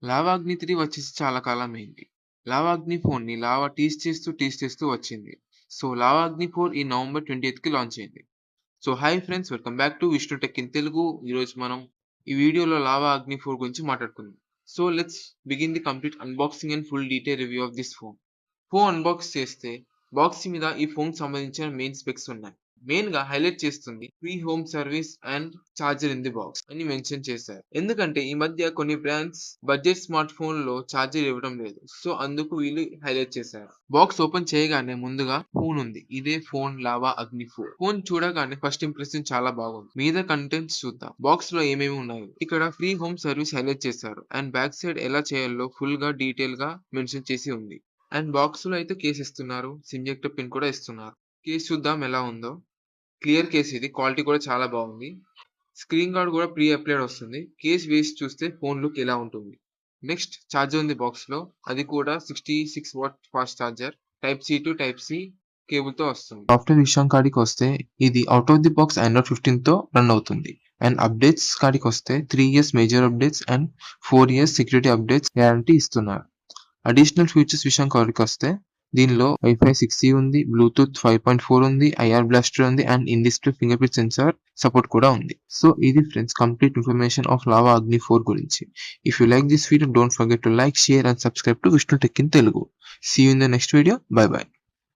Lava అగ్ని 3 వచ్చేసి చాలా కాలమైంది. లావా అగ్ని 4ని లావా టీజ్ చేస్తూ వచ్చింది. సో లావా అగ్ని 4 ఈ నవంబర్ 20కి లాంచ్ అయింది. So hi friends, welcome back to Vishnu tech in Telugu. ఈరోజు మనం ఈ వీడియోలో లావా అగ్ని 4 గురించి మాట్లాడుకుందాం. So let's begin the complete unboxing and full detail review of this phone. Phone unbox చేస్తే బాక్స్ మీద ఈ ఫోన్ సంబంధించిన మెయిన్ స్పెక్స్ ఉన్నాయి. మెయిన్ గా హైలైట్ చేస్తుంది free home service and charger in the box అని మెన్షన్ చేశారు. ఎందుకంటే ఈ మధ్య కొన్ని బ్రాండ్స్ బడ్జెట్ స్మార్ట్ ఫోన్ లో చార్జర్ ఇవ్వడం లేదు. సో అందుకు వీళ్ళు హైలైట్ చేశారు. బాక్స్ ఓపెన్ చేయగానే ముందుగా ఫోన్ ఉంది. ఇదే ఫోన్ లావా అగ్ని 4. ఫోన్ చూడగానే ఫస్ట్ ఇంప్రెషన్ చాలా బాగుంది. మీద కంటెంట్స్ చూద్దాం. బాక్స్ లో ఏమేమి ఉన్నాయో. ఇక్కడ ఫ్రీ హోమ్ సర్వీస్ హైలైట్ చేశారు అండ్ బ్యాక్ సైడ్ ఎలా చేయాలో ఫుల్ గా డీటెయిల్ గా మెన్షన్ చేసి ఉంది. అండ్ బాక్స్ లో అయితే కేస్ ఇస్తున్నారు. సిమ్జెక్టర్ పిన్ కూడా ఇస్తున్నారు. కేస్ చూద్దాం ఎలా ఉందో. క్లియర్ కేస్ ఇది. క్వాలిటీ కూడా చాలా బాగుంది. స్క్రీన్ గార్డ్ కూడా ప్రీ అప్లైడ్ వస్తుంది. కేస్ వేసి చూస్తే ఫోన్ లుక్ ఎలా ఉంటుంది. నెక్స్ట్ ఛార్జర్ ఉంది బాక్స్ లో. అది కూడా 66 watt fast charger. Type C to type C cable తో వస్తుంది. సాఫ్ట్వేర్ విషయం కాడికి వస్తే ఇది out of the box Android 15 తో రన్ అవుతుంది. అండ్ అప్డేట్స్ కాడికి వస్తే 3 years major updates and 4 years security updates guarantee ఇస్తున్నారు. అడిషనల్ ఫీచర్స్ విషయం కాడికొస్తే దీనిలో వైఫై 6E ఉంది, బ్లూటూత్ 5.4 ఉంది, ఐఆర్ బ్లాస్టర్ ఉంది and in display fingerprint sensor support కూడా ఉంది. సో ఇది friends complete information of Lava Agni 4 గురించి. If you like this video, don't forget to like, share and subscribe to Vishnu tech in Telugu. See you in the next video. Bye by.